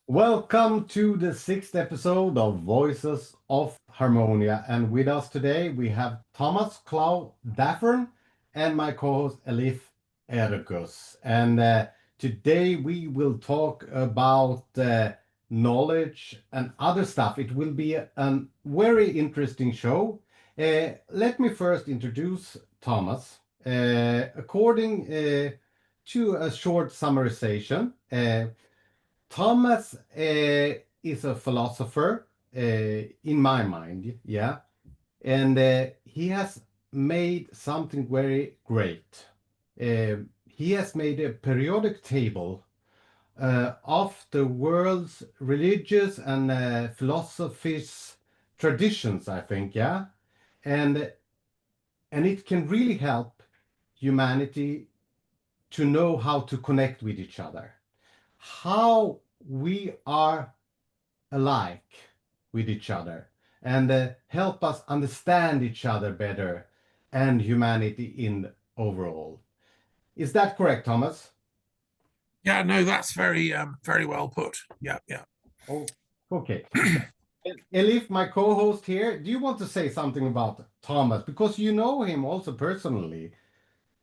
Welcome to the sixth episode of Voices of Harmonia. And with us today, we have Thomas Clow-Daffern and my co-host Elif Ergoz. And today we will talk about knowledge and other stuff. It will be a very interesting show. Let me first introduce Thomas. According to a short summarization, Thomas is a philosopher in my mind, yeah, and he has made something very great. He has made a periodic table of the world's religious and philosophies traditions, I think, yeah, and it can really help humanity to know how to connect with each other, how we are alike with each other, and help us understand each other better and humanity in overall. Is that correct, Thomas? Yeah, no, that's very well put. Yeah, yeah. Oh, okay. Elif, my co-host here, do you want to say something about Thomas? Because you know him also personally.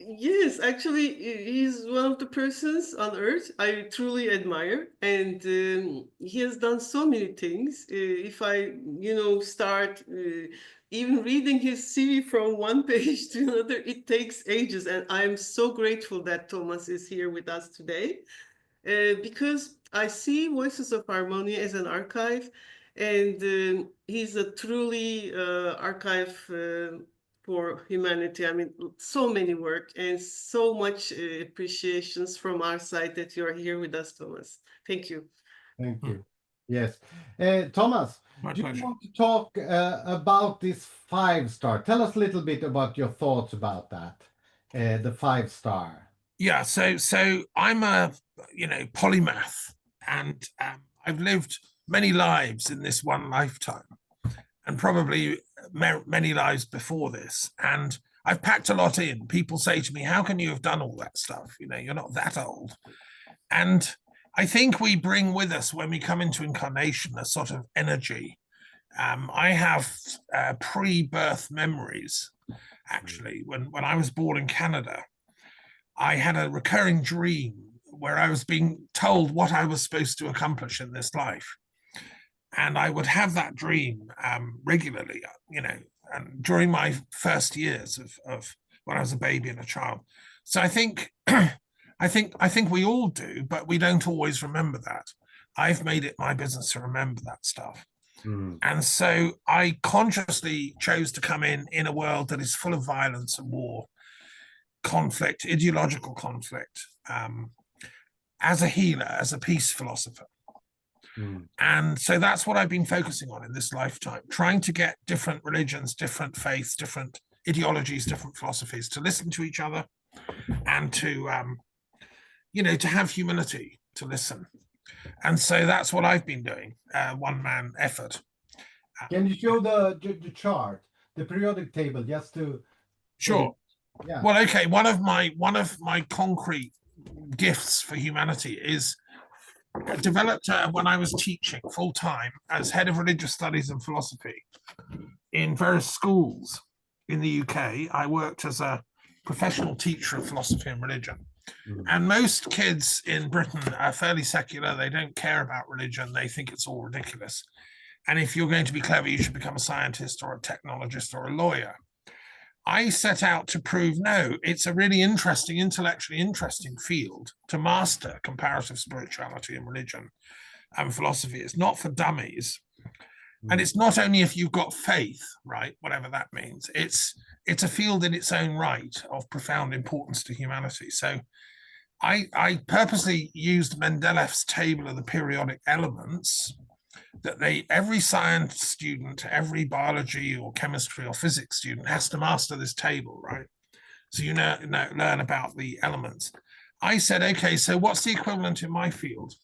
Yes, actually, he's one of the persons on earth I truly admire, and he has done so many things. If I, start even reading his CV from one page to another, it takes ages, and I'm so grateful that Thomas is here with us today, because I see Voices of Harmony as an archive, and he's a truly archive for humanity. I mean, so many work and so much appreciations from our side that you are here with us, Thomas. Thank you. Thank you. Yes. Thomas, My do you pleasure. want to talk about this 5-star? Tell us a little bit about your thoughts about that, the 5-star. Yeah, so I'm a polymath, and I've lived many lives in this one lifetime, and probably many lives before this. And I've packed a lot in. People say to me, "How can you have done all that stuff? You're not that old." And I think we bring with us, when we come into incarnation, a sort of energy. I have pre-birth memories. Actually, when I was born in Canada, I had a recurring dream where I was being told what I was supposed to accomplish in this life. And I would have that dream regularly, and during my first years of when I was a baby and a child. So I think I think we all do, but we don't always remember that. I've made it my business to remember that stuff. Mm. And so I consciously chose to come in a world that is full of violence and war, conflict, ideological conflict, as a healer, as a peace philosopher. Mm. And so that's what I've been focusing on in this lifetime, trying to get different religions, different faiths, different ideologies, different philosophies to listen to each other, and to to have humility, to listen. And so that's what I've been doing, one-man effort. Can you show the chart, the periodic table, just to? Sure. Yeah. Well, okay. One of my concrete gifts for humanity is developed when I was teaching full time as head of religious studies and philosophy in various schools in the UK. I worked as a professional teacher of philosophy and religion. And most kids in Britain are fairly secular. They don't care about religion. They think it's all ridiculous. And if you're going to be clever, you should become a scientist or a technologist or a lawyer. I set out to prove, no, it's a really interesting, intellectually interesting field to master comparative spirituality and religion and philosophy. It's not for dummies. And it's not only if you've got faith, right, whatever that means. It's a field in its own right of profound importance to humanity. So I purposely used Mendeleev's table of the periodic elements, that every science student, every biology or chemistry or physics student has to master this table, right? So you learn about the elements. I said, okay, so what's the equivalent in my field?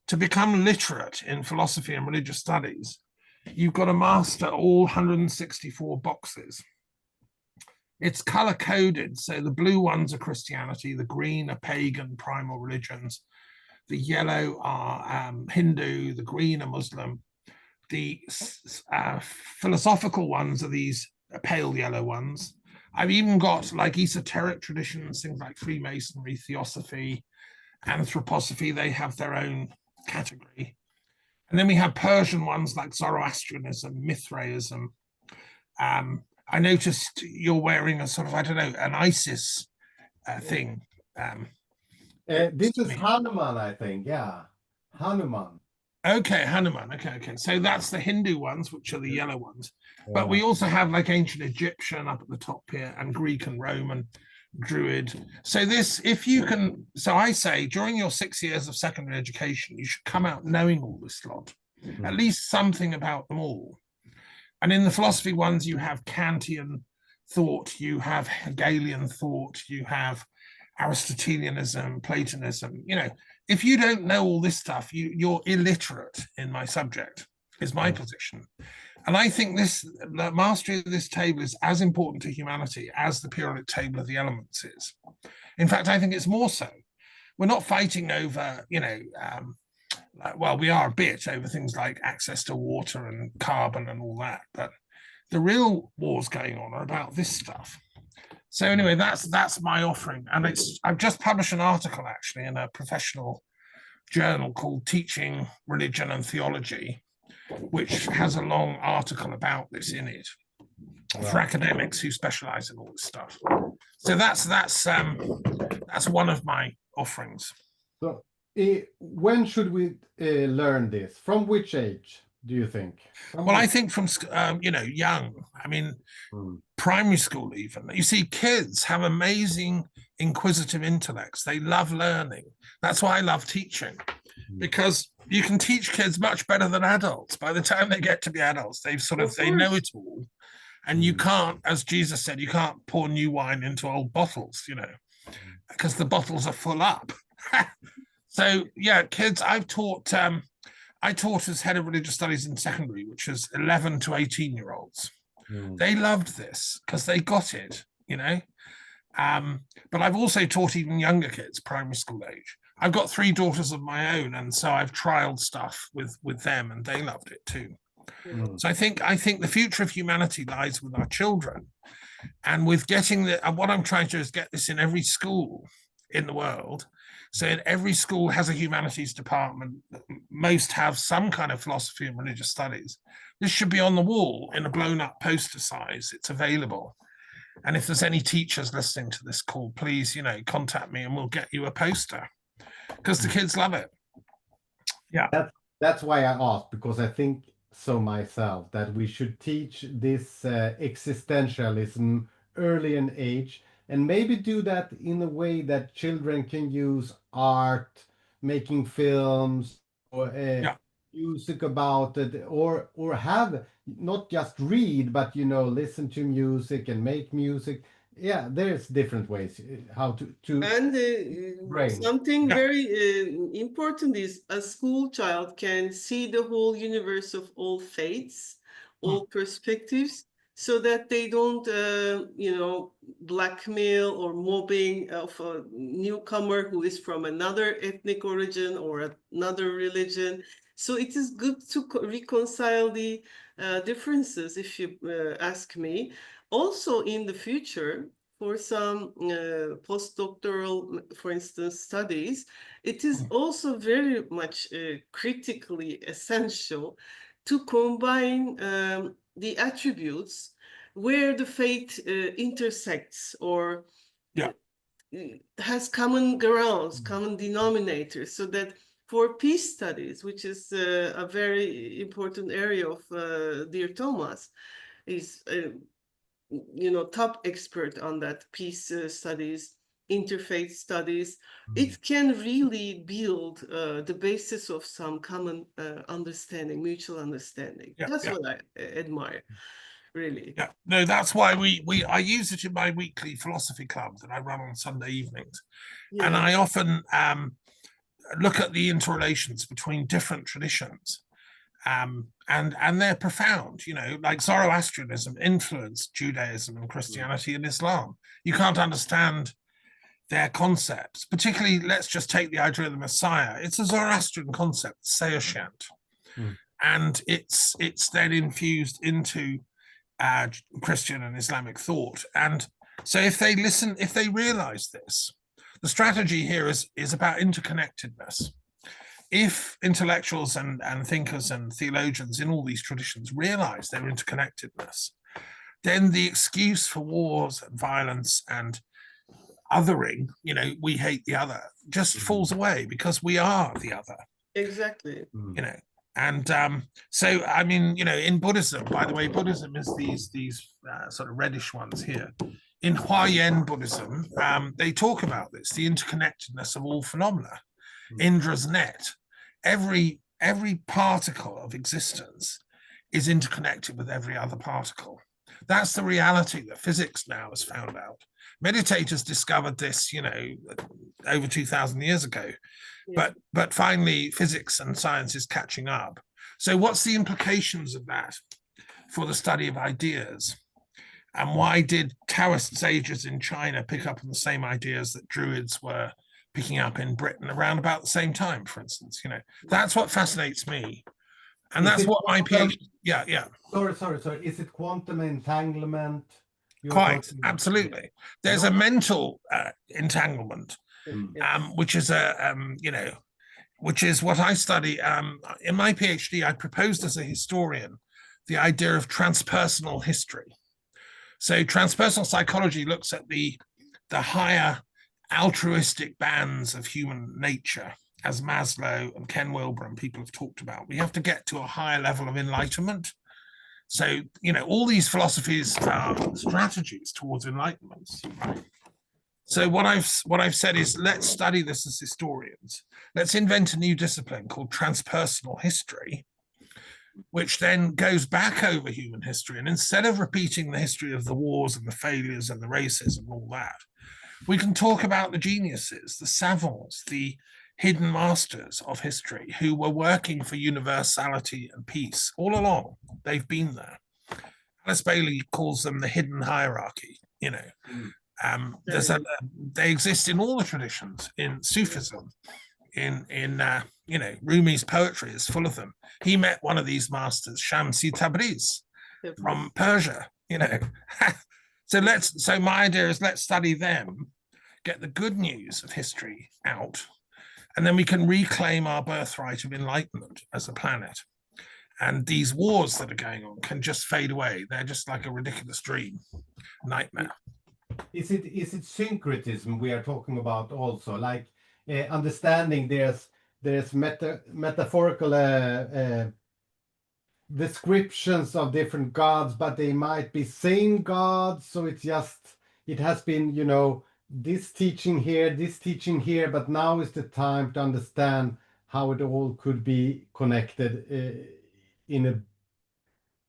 To become literate in philosophy and religious studies, you've got to master all 164 boxes. It's color coded. So the blue ones are Christianity, the green are pagan primal religions, the yellow are Hindu, the green are Muslim. The philosophical ones are these pale yellow ones. I've even got like esoteric traditions, things like Freemasonry, Theosophy, Anthroposophy. They have their own category. And then we have Persian ones like Zoroastrianism, Mithraism. I noticed you're wearing a sort of, I don't know, an Isis thing. This is Hanuman, I think. Yeah, Hanuman. Okay, Hanuman. Okay. So that's the Hindu ones, which are the yellow ones. But we also have like ancient Egyptian up at the top here, and Greek and Roman, Druid. So this, if you can, so I say during your 6 years of secondary education, you should come out knowing all this lot, at least something about them all. And in the philosophy ones, you have Kantian thought, you have Hegelian thought, you have Aristotelianism, Platonism. You know, if you don't know all this stuff, you're illiterate in my subject, is my position. And I think the mastery of this table is as important to humanity as the periodic table of the elements is. In fact, I think it's more so. We're not fighting over, well, we are a bit over things like access to water and carbon and all that, but the real wars going on are about this stuff. So anyway, that's my offering, and I've just published an article actually in a professional journal called Teaching Religion and Theology, which has a long article about this in it for academics who specialize in all this stuff. So that's one of my offerings. So when should we learn this? From which age do you think? Well, I think from young. I mean, primary school even. You see, kids have amazing inquisitive intellects. They love learning. That's why I love teaching, because you can teach kids much better than adults. By the time they get to be adults, they know it all. And you can't, as Jesus said, you can't pour new wine into old bottles, because the bottles are full up. So yeah, kids, I taught as head of religious studies in secondary, which is 11 to 18-year-olds. They loved this because they got it, But I've also taught even younger kids, primary school age. I've got 3 daughters of my own, and so I've trialed stuff with them, and they loved it too. So I think the future of humanity lies with our children, and with getting what I'm trying to do is get this in every school in the world. So in every school has a humanities department. Most have some kind of philosophy and religious studies. This should be on the wall in a blown up poster size. It's available. And if there's any teachers listening to this call, please, contact me and we'll get you a poster, because the kids love it. Yeah. That's why I asked, because I think so myself, that we should teach this existentialism early in age, and maybe do that in a way that children can use art, making films, or music about it, or have not just read, but listen to music and make music. Yeah, there's different ways how to and something very important is a school child can see the whole universe of all faiths, all perspectives, so that they don't blackmail or mobbing of a newcomer who is from another ethnic origin or another religion. So it is good to reconcile the differences, if you ask me. Also, in the future, for some postdoctoral, for instance, studies, it is also very much critically essential to combine the attributes where the faith intersects or has common grounds, common denominators, so that for peace studies, which is a very important area of dear Thomas, is top expert on that, peace studies, interfaith studies. It can really build the basis of some common understanding, mutual understanding. That's what I admire, really. Yeah, no, that's why I use it in my weekly philosophy club that I run on Sunday evenings. And I often look at the interrelations between different traditions. And they're profound, like Zoroastrianism influenced Judaism and Christianity and Islam. You can't understand, their concepts, particularly, let's just take the idea of the Messiah. It's a Zoroastrian concept, Seoshant. And it's then infused into Christian and Islamic thought. And so if they realize this, the strategy here is about interconnectedness. If intellectuals and thinkers and theologians in all these traditions realize their interconnectedness, then the excuse for wars and violence and othering, we hate the other, just falls away, because we are the other. Exactly. And so, I mean, in Buddhism, by the way, Buddhism is these sort of reddish ones here. In Huayan Buddhism, they talk about this, the interconnectedness of all phenomena. Indra's net. Every particle of existence is interconnected with every other particle. That's the reality that physics now has found out. Meditators discovered this, over 2,000 years ago. Yeah. But finally, physics and science is catching up. So what's the implications of that for the study of ideas? And why did Taoist sages in China pick up on the same ideas that Druids were picking up in Britain around about the same time, for instance? That's what fascinates me. And that's what my PhD, yeah. Sorry. Is it quantum entanglement? Quite, absolutely. There's a mental entanglement, which is which is what I study. In my PhD, I proposed as a historian the idea of transpersonal history. So transpersonal psychology looks at the higher altruistic bands of human nature, as Maslow and Ken Wilber and people have talked about. We have to get to a higher level of enlightenment. So, all these philosophies are strategies towards enlightenment. So what I've said is, let's study this as historians. Let's invent a new discipline called transpersonal history, which then goes back over human history. And instead of repeating the history of the wars and the failures and the racism and all that, we can talk about the geniuses, the savants, the hidden masters of history who were working for universality and peace all along. They've been there. Alice Bailey calls them the hidden hierarchy. They exist in all the traditions. In Sufism, in Rumi's poetry is full of them. He met one of these masters, Shamsi Tabriz, from Persia. So my idea is, let's study them, get the good news of history out, and then we can reclaim our birthright of enlightenment as a planet. And these wars that are going on can just fade away. They're just like a ridiculous dream, nightmare. Is it syncretism we are talking about also? Like understanding there's metaphorical descriptions of different gods, but they might be same gods. So it has been, this teaching here, but now is the time to understand how it all could be connected in a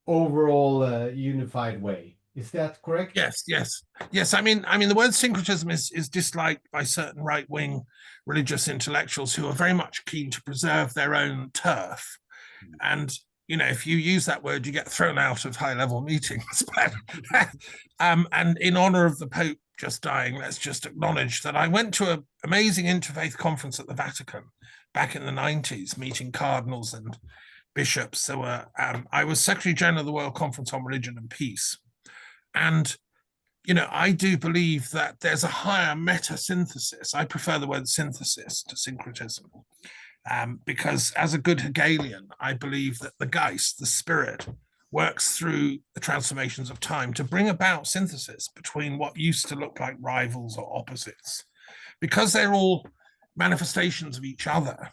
overall unified way. Is that correct? Yes. I mean, the word syncretism is disliked by certain right-wing religious intellectuals who are very much keen to preserve their own turf. And if you use that word, you get thrown out of high-level meetings. And in honor of the Pope just dying, let's just acknowledge that I went to an amazing interfaith conference at the Vatican back in the 90s, meeting cardinals and bishops. So I was Secretary General of the World Conference on Religion and Peace. And, I do believe that there's a higher meta-synthesis. I prefer the word synthesis to syncretism, because as a good Hegelian, I believe that the Geist, the spirit, works through the transformations of time to bring about synthesis between what used to look like rivals or opposites. Because they're all manifestations of each other,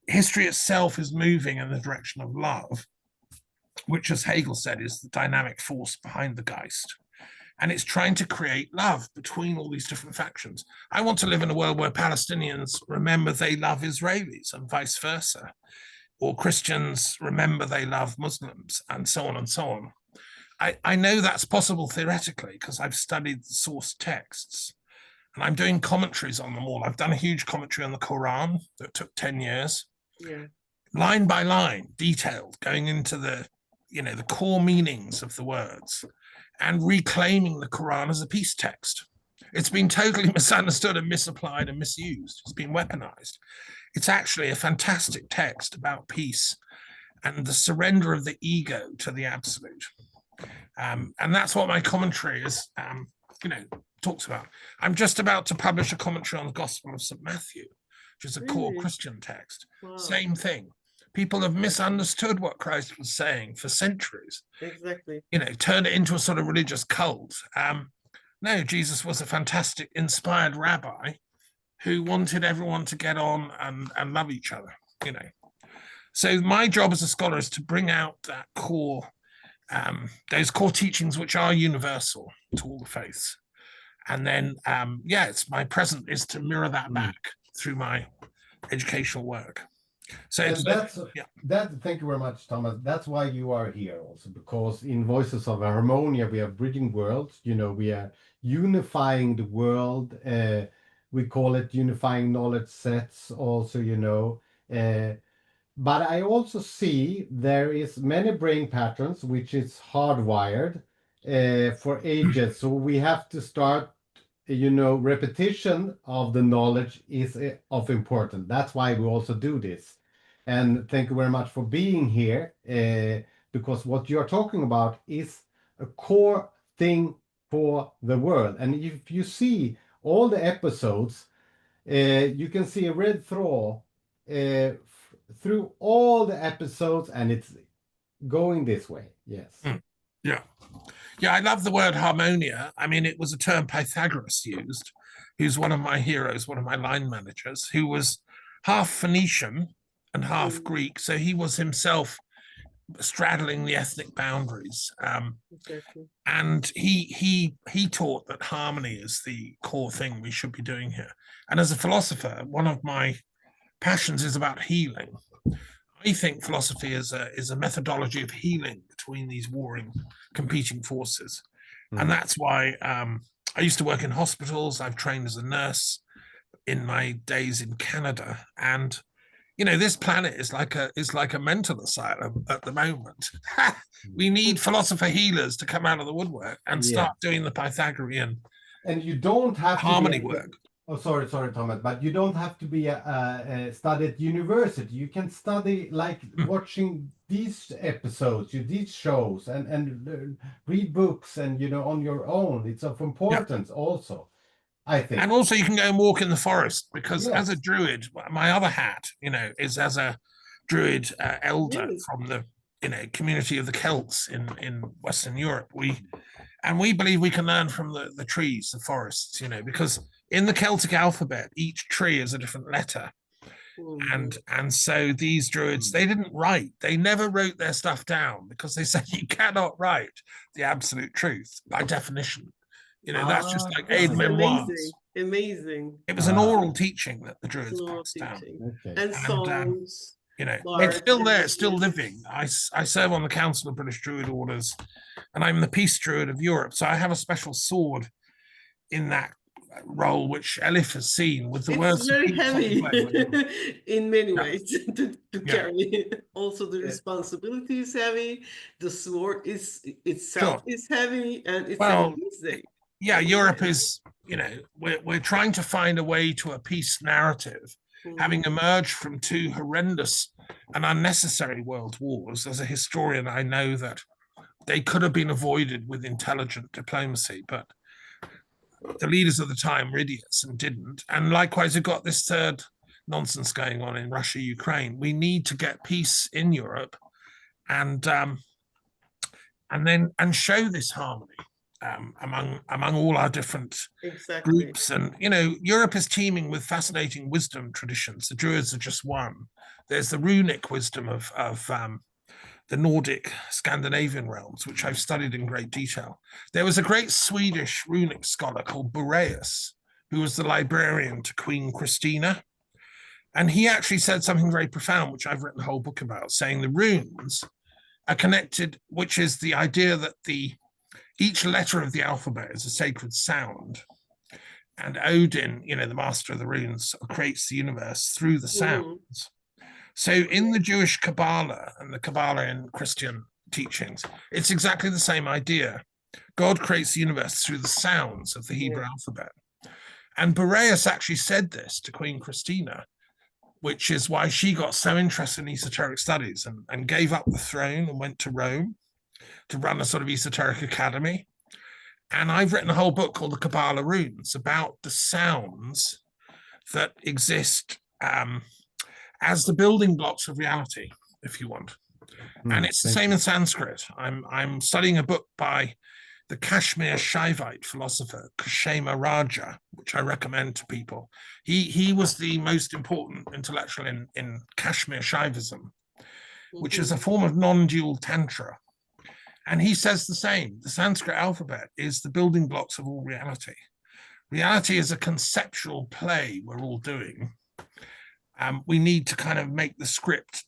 history itself is moving in the direction of love, which, as Hegel said, is the dynamic force behind the Geist. And it's trying to create love between all these different factions. I want to live in a world where Palestinians remember they love Israelis and vice versa, or Christians remember they love Muslims, and so on and so on. I know that's possible theoretically because I've studied the source texts and I'm doing commentaries on them all. I've done a huge commentary on the Quran that took 10 years. Yeah. Line by line, detailed, going into the core meanings of the words and reclaiming the Quran as a peace text. It's been totally misunderstood and misapplied and misused. It's been weaponized. It's actually a fantastic text about peace and the surrender of the ego to the absolute. And that's what my commentary is, talks about. I'm just about to publish a commentary on the Gospel of St. Matthew, which is a core Christian text. Wow. Same thing. People have misunderstood what Christ was saying for centuries. Exactly. Turned it into a sort of religious cult. No, Jesus was a fantastic, inspired rabbi who wanted everyone to get on and love each other, So my job as a scholar is to bring out that core, those core teachings which are universal to all the faiths. And then, it's my present is to mirror that back through my educational work. So thank you very much, Thomas. That's why you are here also, because in Voices of Harmonia, we are bridging worlds. We are unifying the world. We call it unifying knowledge sets also, but I also see there is many brain patterns, which is hardwired for ages. So we have to start, repetition of the knowledge is of importance. That's why we also do this. And thank you very much for being here, because what you're talking about is a core thing for the world. And if you see all the episodes, you can see a red thread through all the episodes, and it's going this way. Yes. Yeah, I love the word harmonia. I mean, it was a term Pythagoras used, who's one of my heroes, one of my line managers, who was half Phoenician and half Greek. So he was himself straddling the ethnic boundaries. And he taught that harmony is the core thing we should be doing here. And as a philosopher, one of my passions is about healing. I think philosophy is a methodology of healing between these warring, competing forces. And that's why I used to work in hospitals. I've trained as a nurse in my days in Canada. And, this planet is like a mental asylum at the moment. We need philosopher healers to come out of the woodwork and start doing the Pythagorean and you don't have harmony work. Oh, sorry, Thomas, but you don't have to be study at university. You can study like watching these episodes, these shows, and read books, and on your own. It's of importance also, I think. And also, you can go and walk in the forest, because as a Druid, my other hat, is as a Druid elder from the community of the Celts in Western Europe. We believe we can learn from the trees, the forests, because in the Celtic alphabet, each tree is a different letter. And so these Druids, they didn't write. They never wrote their stuff down, because they said you cannot write the absolute truth by definition. That's just like aid memoirs. Amazing. It was an oral teaching that the Druids passed down. Okay. And songs. It's still there, it's still living. I serve on the Council of British Druid Orders, and I'm the Peace Druid of Europe. So I have a special sword in that role, which Elif has seen with the words. It's very heavy in many ways to carry. Also, the responsibility is heavy. The sword itself is heavy, and it's amazing. Yeah, Europe is, we're trying to find a way to a peace narrative, having emerged from two horrendous and unnecessary world wars. As a historian, I know that they could have been avoided with intelligent diplomacy, but the leaders of the time were idiots and didn't. And likewise, we've got this third nonsense going on in Russia, Ukraine. We need to get peace in Europe and show this harmony among all our different groups. And Europe is teeming with fascinating wisdom traditions. The Druids are just one. There's the runic wisdom of the Nordic Scandinavian realms, which I've studied in great detail. There was a great Swedish runic scholar called Boreas, who was the librarian to Queen Christina. And he actually said something very profound, which I've written a whole book about, saying the runes are connected, which is the idea that each letter of the alphabet is a sacred sound. And Odin, the master of the runes, creates the universe through the sounds. So in the Jewish Kabbalah and the Kabbalion Christian teachings, it's exactly the same idea. God creates the universe through the sounds of the Hebrew alphabet. And Boreas actually said this to Queen Christina, which is why she got so interested in esoteric studies and gave up the throne and went to Rome to run a sort of esoteric academy. And I've written a whole book called The Kabbalah Runes about the sounds that exist as the building blocks of reality, if you want. And it's the same in Sanskrit. I'm studying a book by the Kashmir Shaivite philosopher Kshema Raja, which I recommend to people. He was the most important intellectual in Kashmir Shaivism, which is a form of non-dual tantra. And he says the same. The Sanskrit alphabet is the building blocks of all reality. Reality is a conceptual play we're all doing. We need to kind of make the script,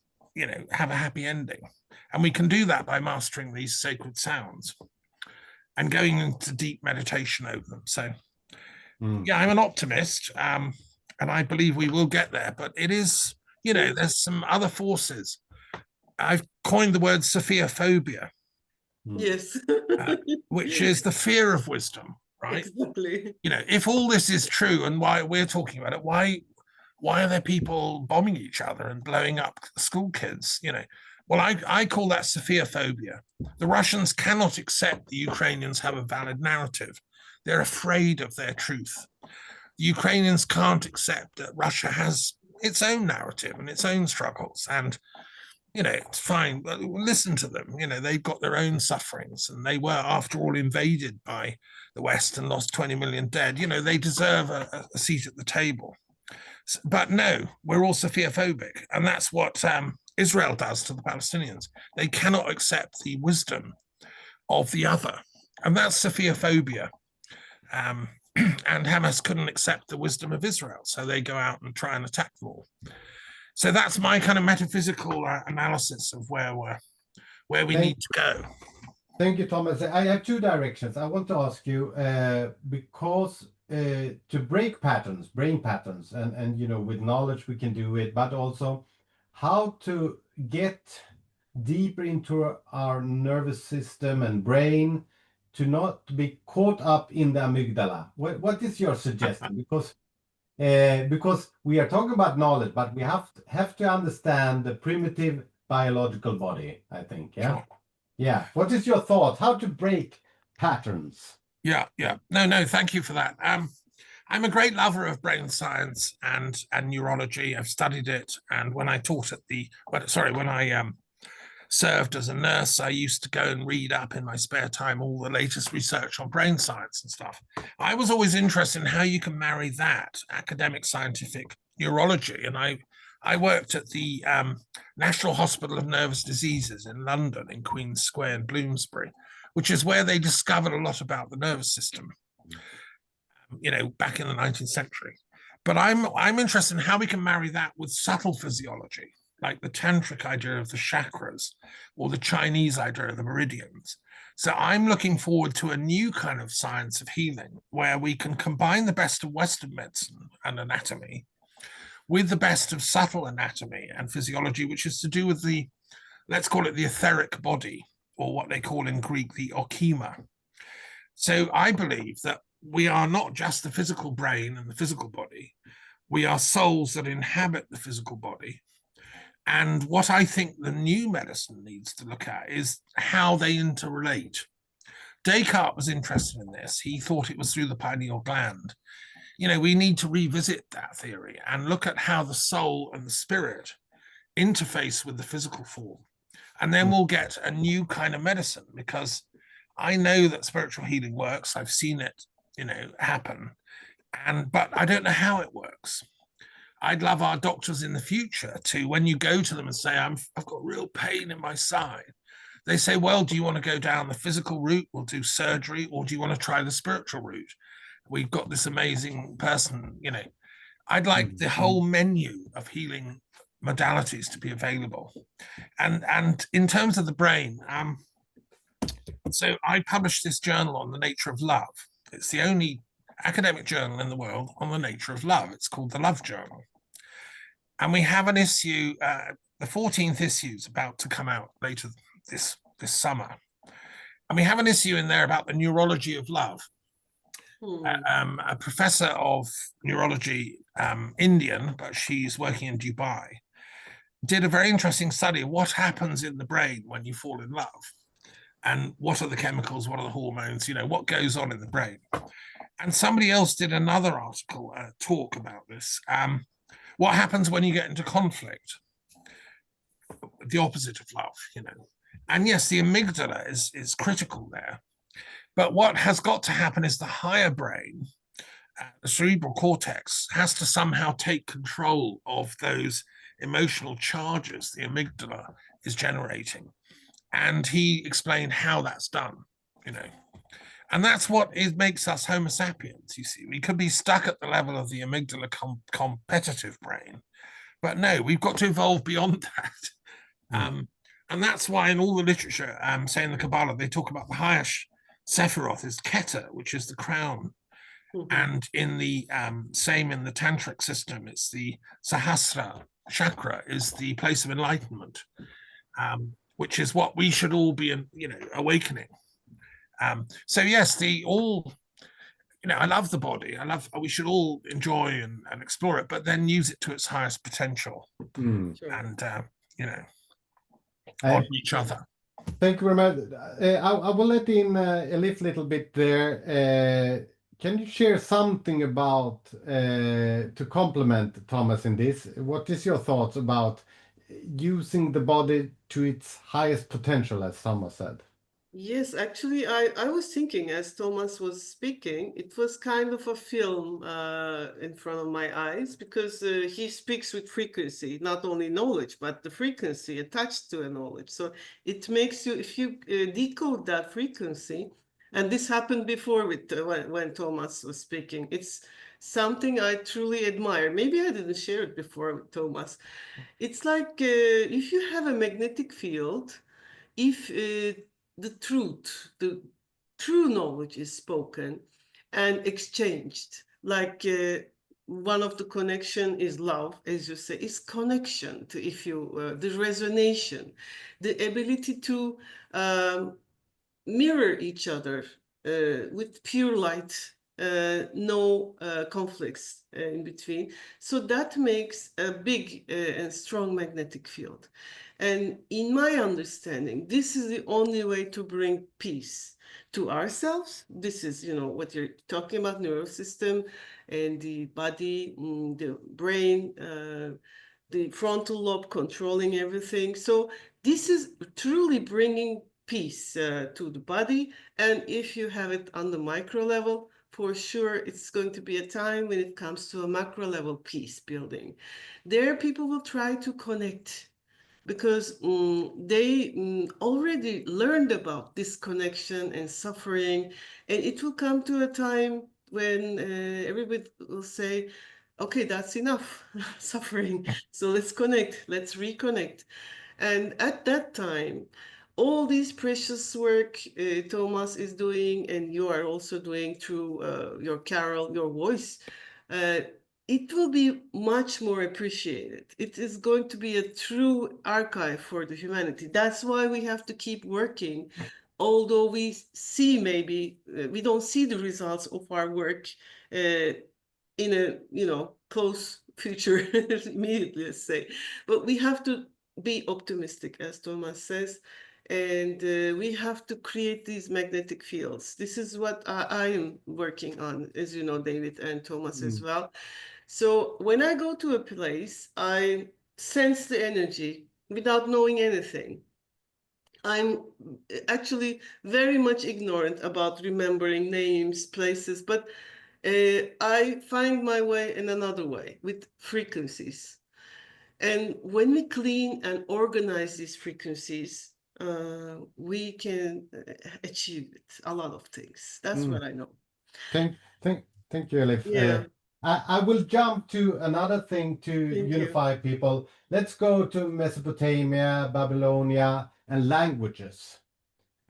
have a happy ending. And we can do that by mastering these sacred sounds and going into deep meditation over them. So, yeah, I'm an optimist, and I believe we will get there. But it is, there's some other forces. I've coined the word Sophia phobia. Yes. Which is the fear of wisdom, right? Exactly. If all this is true and why we're talking about it, why are there people bombing each other and blowing up school kids? Well, I call that Sophia phobia. The Russians cannot accept the Ukrainians have a valid narrative. They're afraid of their truth. The Ukrainians can't accept that Russia has its own narrative and its own struggles. And it's fine, but listen to them. They've got their own sufferings, and they were, after all, invaded by the West and lost 20 million dead. They deserve a seat at the table. But no, we're all Sophia-phobic, and that's what Israel does to the Palestinians. They cannot accept the wisdom of the other, and that's Sophia-phobia. And Hamas couldn't accept the wisdom of Israel, so they go out and try and attack them all. So that's my kind of metaphysical analysis of where we need to go. Thank you, Thomas. I have two directions. I want to ask you, because to break patterns, brain patterns, and with knowledge we can do it, but also how to get deeper into our nervous system and brain to not be caught up in the amygdala. What is your suggestion? Because we are talking about knowledge, but we have to understand the primitive biological body, I think. Yeah. Sure. Yeah. What is your thought? How to break patterns? Yeah. No, thank you for that. I'm a great lover of brain science and neurology. I've studied it. And when I taught when I served as a nurse, I used to go and read up in my spare time all the latest research on brain science and stuff. I was always interested in how you can marry that academic scientific neurology. And I worked at the National Hospital of Nervous Diseases in London, in Queen's Square in Bloomsbury, which is where they discovered a lot about the nervous system, back in the 19th century. But I'm interested in how we can marry that with subtle physiology, like the tantric idea of the chakras or the Chinese idea of the meridians. So I'm looking forward to a new kind of science of healing where we can combine the best of Western medicine and anatomy with the best of subtle anatomy and physiology, which is to do with let's call it the etheric body, or what they call in Greek, the okema. So I believe that we are not just the physical brain and the physical body. We are souls that inhabit the physical body. And what I think the new medicine needs to look at is how they interrelate. Descartes was interested in this. He thought it was through the pineal gland. We need to revisit that theory and look at how the soul and the spirit interface with the physical form. And then we'll get a new kind of medicine, because I know that spiritual healing works. I've seen it, happen. But I don't know how it works. I'd love our doctors in the future to, when you go to them and say, I've got real pain in my side, they say, well, do you want to go down the physical route? We'll do surgery. Or do you want to try the spiritual route? We've got this amazing person, I'd like the whole menu of healing modalities to be available. And in terms of the brain, so I published this journal on the nature of love. It's the only academic journal in the world on the nature of love. It's called the Love Journal. And we have an issue, the 14th issue is about to come out later this summer. And we have an issue in there about the neurology of love. a professor of neurology, Indian, but she's working in Dubai, did a very interesting study of what happens in the brain when you fall in love, and what are the chemicals, what are the hormones, what goes on in the brain. And somebody else did another article, talk about this. What happens when you get into conflict? The opposite of love, And yes, the amygdala is critical there. But what has got to happen is the higher brain, the cerebral cortex, has to somehow take control of those emotional charges the amygdala is generating. And he explained how that's done, And that's what makes us Homo sapiens, you see. We could be stuck at the level of the amygdala competitive brain, but no, we've got to evolve beyond that. And that's why in all the literature, say in the Kabbalah, they talk about the highest Sephiroth is Keter, which is the crown. And in the same in the tantric system, it's the Sahasra chakra is the place of enlightenment, which is what we should all be, awakening. So yes, I love the body. We should all enjoy and explore it, but then use it to its highest potential, and on each other. Thank you very much. I will let in Elif a little bit there. Can you share something about to complement Thomas in this? What is your thoughts about using the body to its highest potential, as Thomas said? Yes, actually, I was thinking as Thomas was speaking, it was kind of a film in front of my eyes, because he speaks with frequency, not only knowledge, but the frequency attached to a knowledge. So it makes you, if you decode that frequency, and this happened before with when Thomas was speaking, it's something I truly admire. Maybe I didn't share it before with Thomas. It's like if you have a magnetic field, if the true knowledge is spoken and exchanged, like one of the connection is love, as you say, is connection to, if you, the resonation, the ability to mirror each other with pure light, no conflicts in between. So that makes a big and strong magnetic field. And in my understanding, this is the only way to bring peace to ourselves. This is, what you're talking about, nervous system and the body, the brain, the frontal lobe controlling everything. So this is truly bringing peace to the body. And if you have it on the micro level, for sure, it's going to be a time when it comes to a macro level peace building. There, people will try to connect, because they already learned about this connection and suffering. And it will come to a time when everybody will say, okay, that's enough suffering. So let's connect, let's reconnect. And at that time, all these precious work Thomas is doing, and you are also doing through your carol, your voice, it will be much more appreciated. It is going to be a true archive for the humanity. That's why we have to keep working. Although we see maybe, we don't see the results of our work in a, close future immediately, let's say. But we have to be optimistic, as Thomas says, and we have to create these magnetic fields. This is what I am working on, as you know, David and Thomas as well. So when I go to a place, I sense the energy without knowing anything. I'm actually very much ignorant about remembering names, places, but I find my way in another way, with frequencies. And when we clean and organize these frequencies, we can achieve a lot of things. That's what I know. Thank you, Elif. Yeah. I will jump to another thing to Thank unify people. Let's go to Mesopotamia, Babylonia, and languages.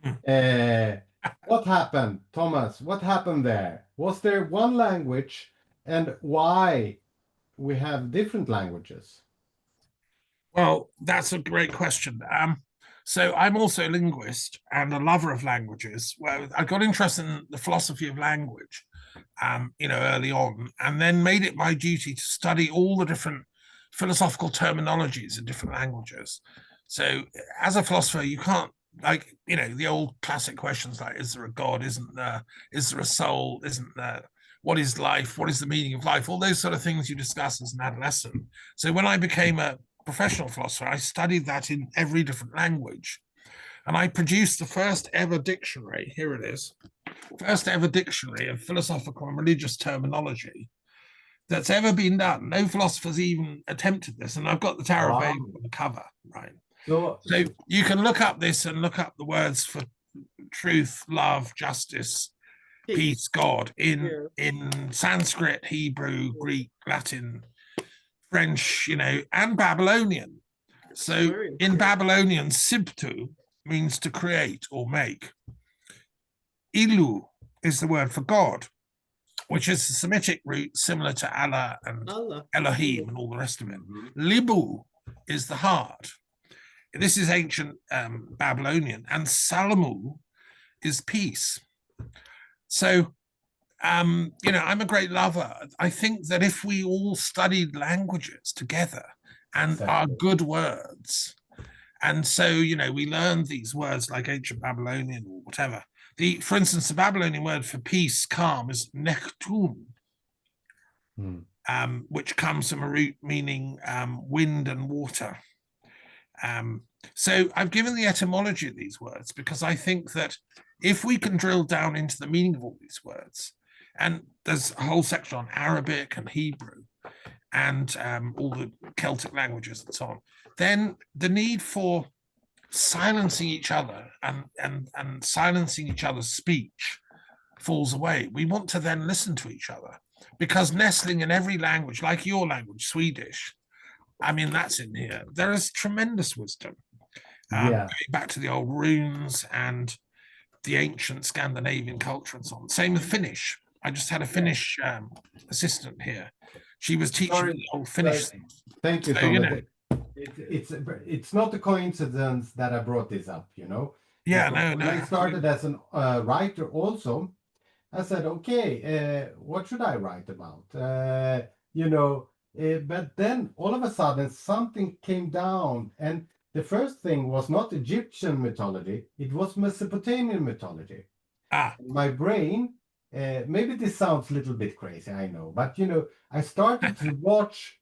What happened, Thomas? What happened there? Was there one language, and why we have different languages? Well, that's a great question. So I'm also a linguist and a lover of languages. Well, I got interested in the philosophy of language early on, and then made it my duty to study all the different philosophical terminologies in different languages. So as a philosopher, you can't, like, the old classic questions like, is there a God? Isn't there? Is there a soul? Isn't there? What is life? What is the meaning of life? All those sort of things you discuss as an adolescent. So when I became a professional philosopher, I studied that in every different language. And I produced the first ever dictionary. Here it is. First ever dictionary of philosophical and religious terminology that's ever been done. No philosophers even attempted this. And I've got the Tower of Babel on the cover, right? So you can look up this and look up the words for truth, love, justice, peace, God in Sanskrit, Hebrew, Greek, Latin, French, and Babylonian. So in Babylonian, sibtu means to create or make. Ilu is the word for God, which is a Semitic root similar to Allah and Elohim and all the rest of it. Libu is the heart. This is ancient Babylonian, and Salamu is peace. So, I'm a great lover. I think that if we all studied languages together and our good words, and so, we learned these words like ancient Babylonian or whatever. For instance, the Babylonian word for peace, calm, is nektum, which comes from a root meaning wind and water. So I've given the etymology of these words because I think that if we can drill down into the meaning of all these words, and there's a whole section on Arabic and Hebrew and all the Celtic languages and so on, then the need for silencing each other and silencing each other's speech falls away. We want to then listen to each other, because nestling in every language, like your language, Swedish, that's in here. There is tremendous wisdom. Going back to the old runes and the ancient Scandinavian culture and so on. Same with Finnish. I just had a Finnish assistant here. She was teaching me old Finnish things. Thank you, Thomas. It's not a coincidence that I brought this up, Yeah, When I started as a writer also, I said, okay, what should I write about? But then all of a sudden something came down, and the first thing was not Egyptian mythology, it was Mesopotamian mythology. My brain, maybe this sounds a little bit crazy, I know, but I started to watch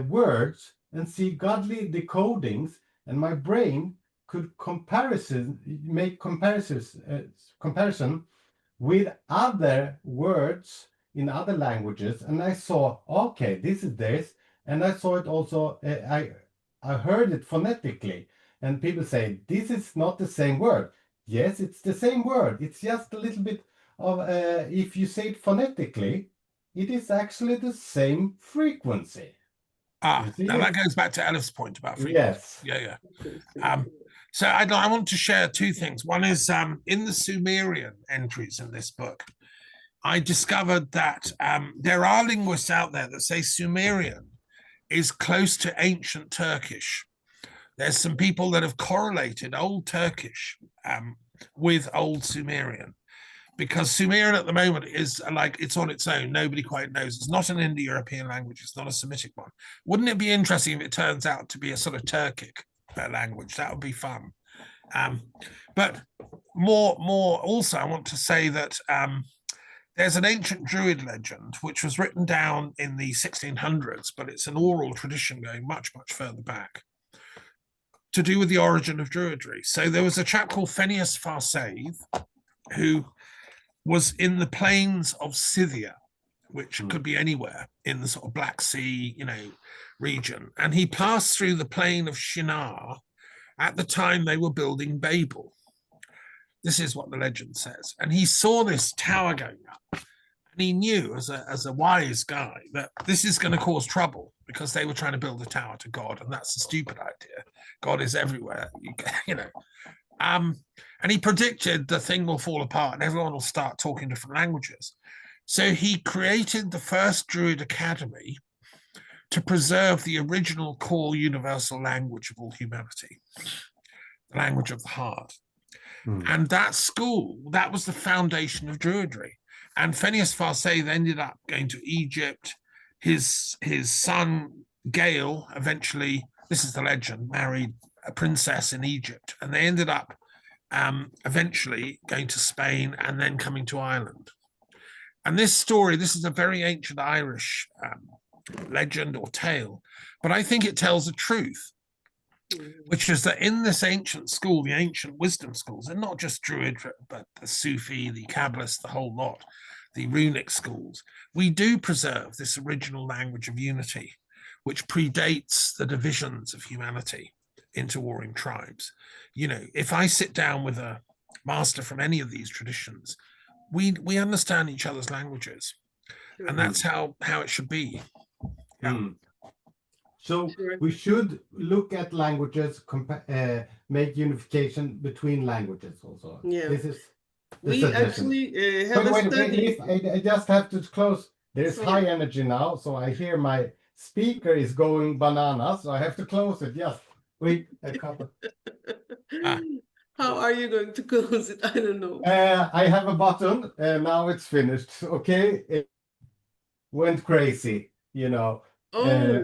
words and see godly decodings, and my brain could make comparison with other words in other languages, and I saw, okay, this is this, and I saw it also, I heard it phonetically, and people say, this is not the same word. Yes, it's the same word. It's just a little bit of, if you say it phonetically, it is actually the same frequency. Now that goes back to Elif's point about frequency. Yes. Yeah. So I want to share two things. One is in the Sumerian entries in this book, I discovered that there are linguists out there that say Sumerian is close to ancient Turkish. There's some people that have correlated Old Turkish with Old Sumerian, because Sumerian at the moment is like, it's on its own. Nobody quite knows. It's not an Indo-European language. It's not a Semitic one. Wouldn't it be interesting if it turns out to be a sort of Turkic language? That would be fun. But more also, I want to say that there's an ancient Druid legend which was written down in the 1600s, but it's an oral tradition going much, much further back, to do with the origin of Druidry. So there was a chap called Phineas Farsaith who was in the plains of Scythia, which could be anywhere in the sort of Black Sea, region. And he passed through the plain of Shinar at the time they were building Babel. This is what the legend says. And he saw this tower going up, and he knew as a wise guy that this is going to cause trouble, because they were trying to build a tower to God, and that's a stupid idea. God is everywhere, and he predicted the thing will fall apart and everyone will start talking different languages. So he created the first Druid Academy to preserve the original core universal language of all humanity, the language of the heart. And that school, that was the foundation of Druidry. And Phineas Farsaith ended up going to Egypt. His son Gael eventually, this is the legend, married a princess in Egypt, and they ended up eventually going to Spain and then coming to Ireland. And this story, this is a very ancient Irish legend or tale, but I think it tells the truth, which is that in this ancient school, the ancient wisdom schools, and not just Druid, but the Sufi, the Kabbalist, the whole lot, the runic schools, we do preserve this original language of unity, which predates the divisions of humanity into warring tribes. You know, if I sit down with a master from any of these traditions, we understand each other's languages, and that's how it should be. Yeah. So we should look at languages, make unification between languages also. Yeah. This is we suggestion. actually have a study. I just have to close. There's high energy now, so I hear my speaker is going bananas, so I have to close it. Just wait a couple. How are you going to close it? I don't know. I have a button, and now it's finished. Okay, it went crazy, you know. I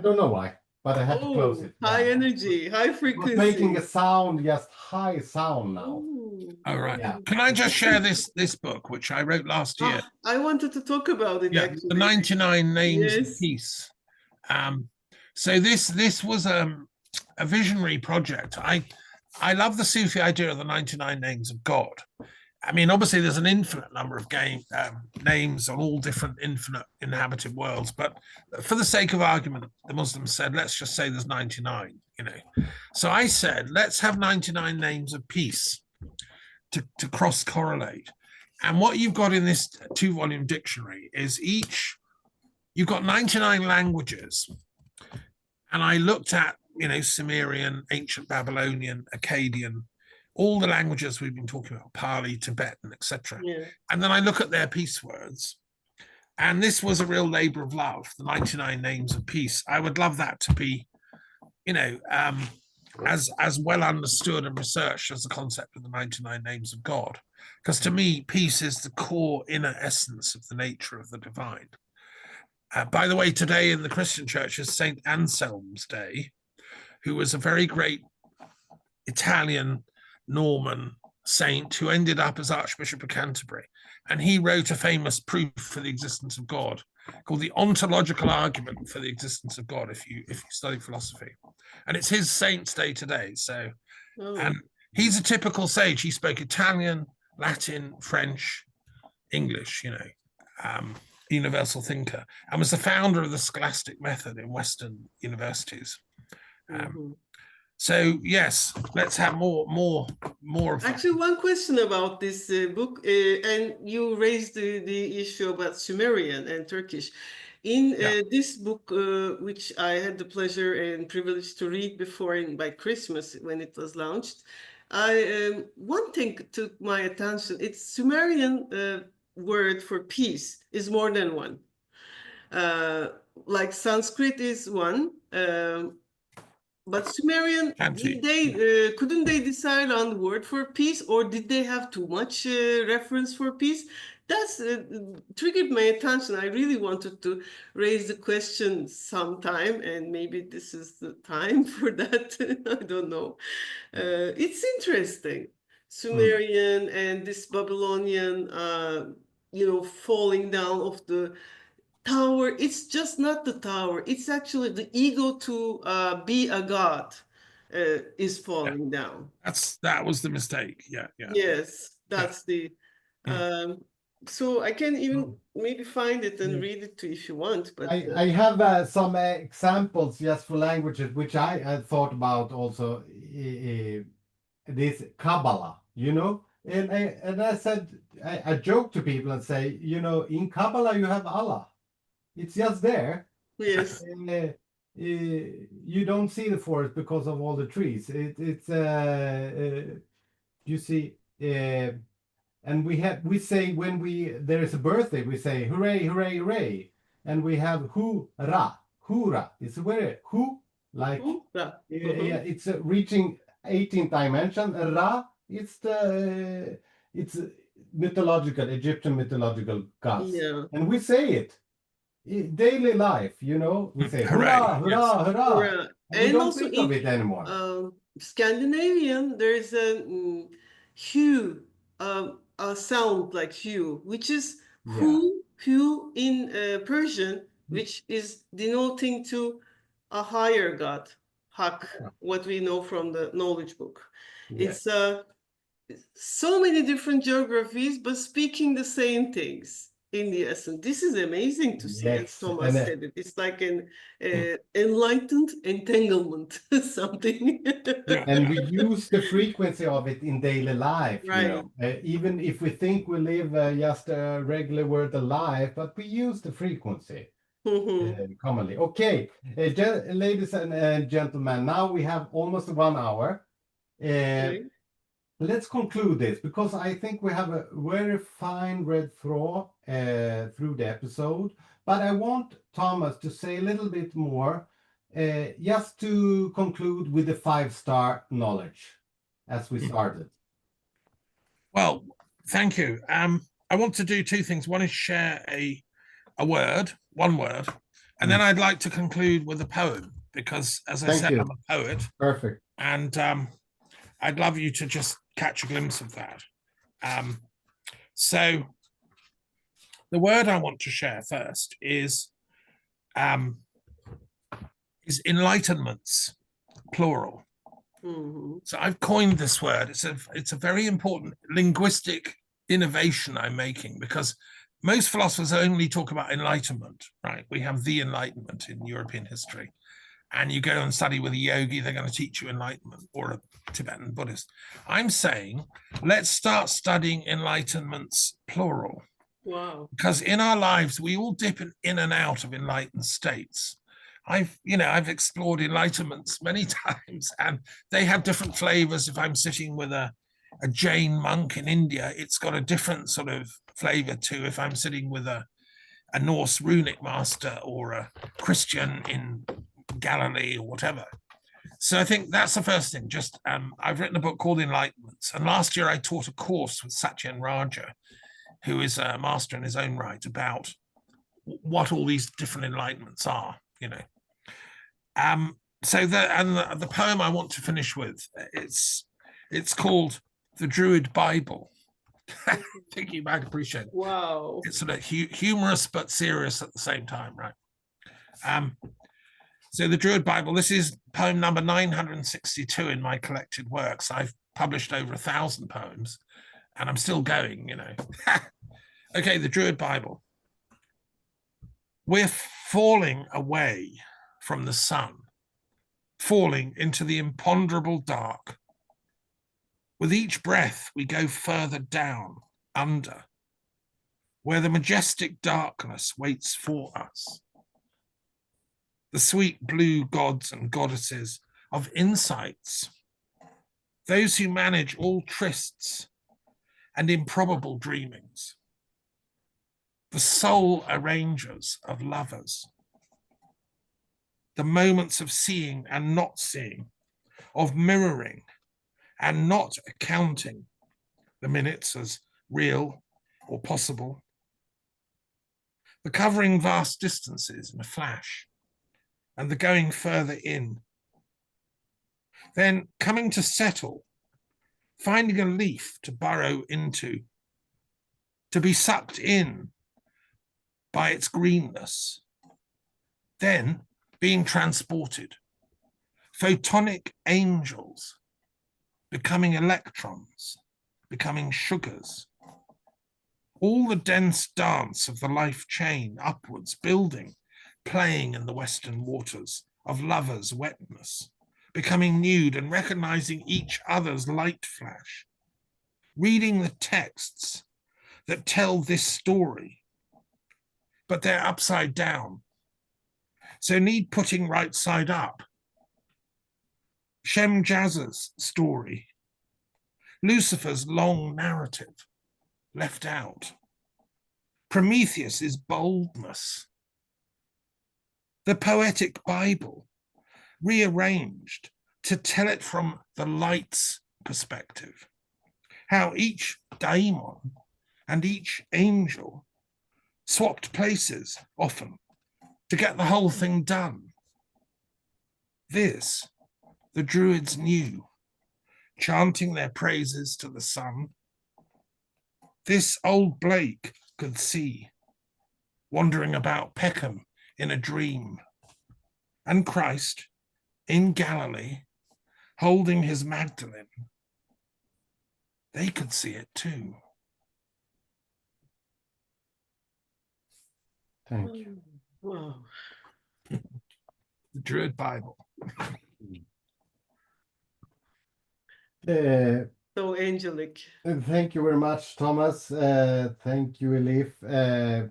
don't know why, but I had to close it. High energy, high frequency. It's making a sound, just high sound now. All right. Yeah. Can I just share this book, which I wrote last year? I wanted to talk about it. Yeah, actually. the 99 Names of Peace. So this was a visionary project. I love the Sufi idea of the 99 names of God. I mean, obviously, there's an infinite number of names on all different infinite inhabited worlds. But for the sake of argument, the Muslims said, let's just say there's 99, you know. So I said, let's have 99 names of peace to cross-correlate. And what you've got in this 2-volume dictionary is you've got 99 languages. And I looked at, you know, Sumerian, ancient Babylonian, Akkadian, all the languages we've been talking about, Pali, Tibetan, etc. Yeah. And then I look at their peace words. And this was a real labor of love, the 99 names of peace. I would love that to be, you know, as well understood and researched as the concept of the 99 names of God. Because to me, peace is the core inner essence of the nature of the divine. By the way, today in the Christian church is St. Anselm's Day, who was a very great Italian Norman saint who ended up as Archbishop of Canterbury. And he wrote a famous proof for the existence of God called the Ontological Argument for the Existence of God, if you study philosophy. And it's his saint's day today. So, and he's a typical sage. He spoke Italian, Latin, French, English, you know, universal thinker, and was the founder of the scholastic method in Western universities. So yes, let's have more of that. Actually, one question about this book, and you raised the issue about Sumerian and Turkish. In this book, which I had the pleasure and privilege to read before by Christmas when it was launched, one thing took my attention. It's Sumerian word for peace is more than one. Like Sanskrit is one. But Sumerian, couldn't they decide on the word for peace, or did they have too much reference for peace? That's triggered my attention. I really wanted to raise the question sometime, and maybe this is the time for that. I don't know. It's interesting. Sumerian and this Babylonian, you know, falling down of the tower. It's just not the tower. It's actually the ego to be a god is falling down. That was the mistake. Yes, that's the. So I can even maybe find it and read it to you if you want. But I have some examples just for languages, which I thought about also. This Kabbalah, you know, and I said I joke to people and say, you know, in Kabbalah you have Allah. It's just there. Yes. You don't see the forest because of all the trees. You see, and we say when there is a birthday, we say hooray, hooray, hooray, and we have hura. It's where who like it's reaching 18th dimension. Ra, it's mythological, Egyptian mythological gods. Yeah. And we say it. Daily life, we say Hooray, hurrah, yes. hurrah, hurrah. Right. And we And don't also think of in it anymore. Scandinavian, there's a hue, a sound like hue, which is Yeah. hue in Persian, which is denoting to a higher god, Hak, what we know from the knowledge book. Yes. It's so many different geographies, but speaking the same things in the essence. This is amazing to see, as Yes. Thomas And said it. It's like an enlightened entanglement, something. Yeah. and we use the frequency of it in daily life, Right. even if we think we live just a regular world of life, but we use the frequency commonly. Okay, ladies and gentlemen, now we have almost 1 hour. Okay. Let's conclude this, because I think we have a very fine red thread through the episode. But I want Thomas to say a little bit more, just to conclude with the 5-star knowledge as we started. Well, thank you. I want to do two things. One is share one word, and then I'd like to conclude with a poem, because as I said, I'm a poet. Perfect. And I'd love you to just catch a glimpse of that. So the word I want to share first is enlightenments, plural. So I've coined this word. It's a very important linguistic innovation I'm making, because most philosophers only talk about enlightenment, right? We have the Enlightenment in European history. And you go and study with a yogi, they're going to teach you enlightenment, or a Tibetan Buddhist. I'm saying, let's start studying enlightenments, plural. Wow. Because in our lives, we all dip in and out of enlightened states. I've explored enlightenments many times, and they have different flavors. If I'm sitting with a Jain monk in India, it's got a different sort of flavor to if I'm sitting with a Norse runic master or a Christian in Galilee or whatever. So I think that's the first thing. Just I've written a book called Enlightenments, and last year I taught a course with Satyen Raja, who is a master in his own right, about what all these different enlightenments are. So the poem I want to finish with, it's called The Druid Bible. I think you might appreciate it. Wow. It's sort of humorous but serious at the same time, right? So the Druid Bible, this is poem number 962 in my collected works. I've published over 1,000 poems, and I'm still going, Okay, the Druid Bible. We're falling away from the sun, falling into the imponderable dark. With each breath, we go further down, under, where the majestic darkness waits for us. The sweet blue gods and goddesses of insights, those who manage all trysts and improbable dreamings, the soul arrangers of lovers, the moments of seeing and not seeing, of mirroring and not accounting the minutes as real or possible, the covering vast distances in a flash, and the going further in, then coming to settle, finding a leaf to burrow into, to be sucked in by its greenness, then being transported, photonic angels, becoming electrons, becoming sugars, all the dense dance of the life chain upwards, building, playing in the western waters of lovers' wetness, becoming nude and recognizing each other's light flash, reading the texts that tell this story, but they're upside down, so need putting right side up. Shem Jazz's story, Lucifer's long narrative left out, Prometheus's boldness, the poetic Bible rearranged to tell it from the light's perspective, how each daimon and each angel swapped places often to get the whole thing done. This the Druids knew, chanting their praises to the sun. This old Blake could see, wandering about Peckham in a dream, and Christ in Galilee holding his Magdalene. They could see it too. Thank you. Wow. The Druid Bible. So angelic. Thank you very much, Thomas. Thank you, Elif.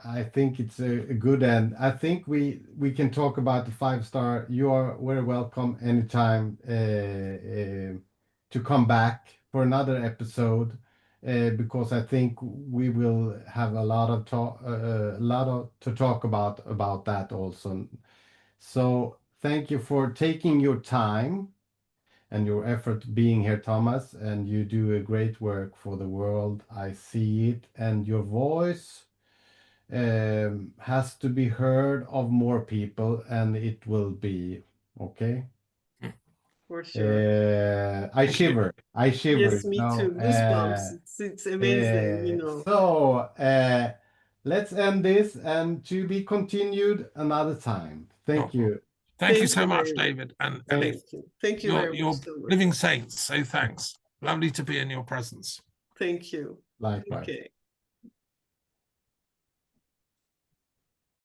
I think it's a good end. I think we can talk about the 5-star. You are very welcome anytime to come back for another episode, because I think we will have a lot of to talk about that also. So thank you for taking your time and your effort being here, Thomas, and you do a great work for the world. I see it, and your voice has to be heard of more people, and it will be okay. For sure. I shiver. Yes, me too. Goosebumps. It's amazing, you know. So let's end this, and to be continued another time. Thank you. Thank you Thank so you much, very David and Thank Elif. Thank you very You're much. So much. living saints, so thanks. Lovely to be in your presence. Thank you. Likewise. Okay.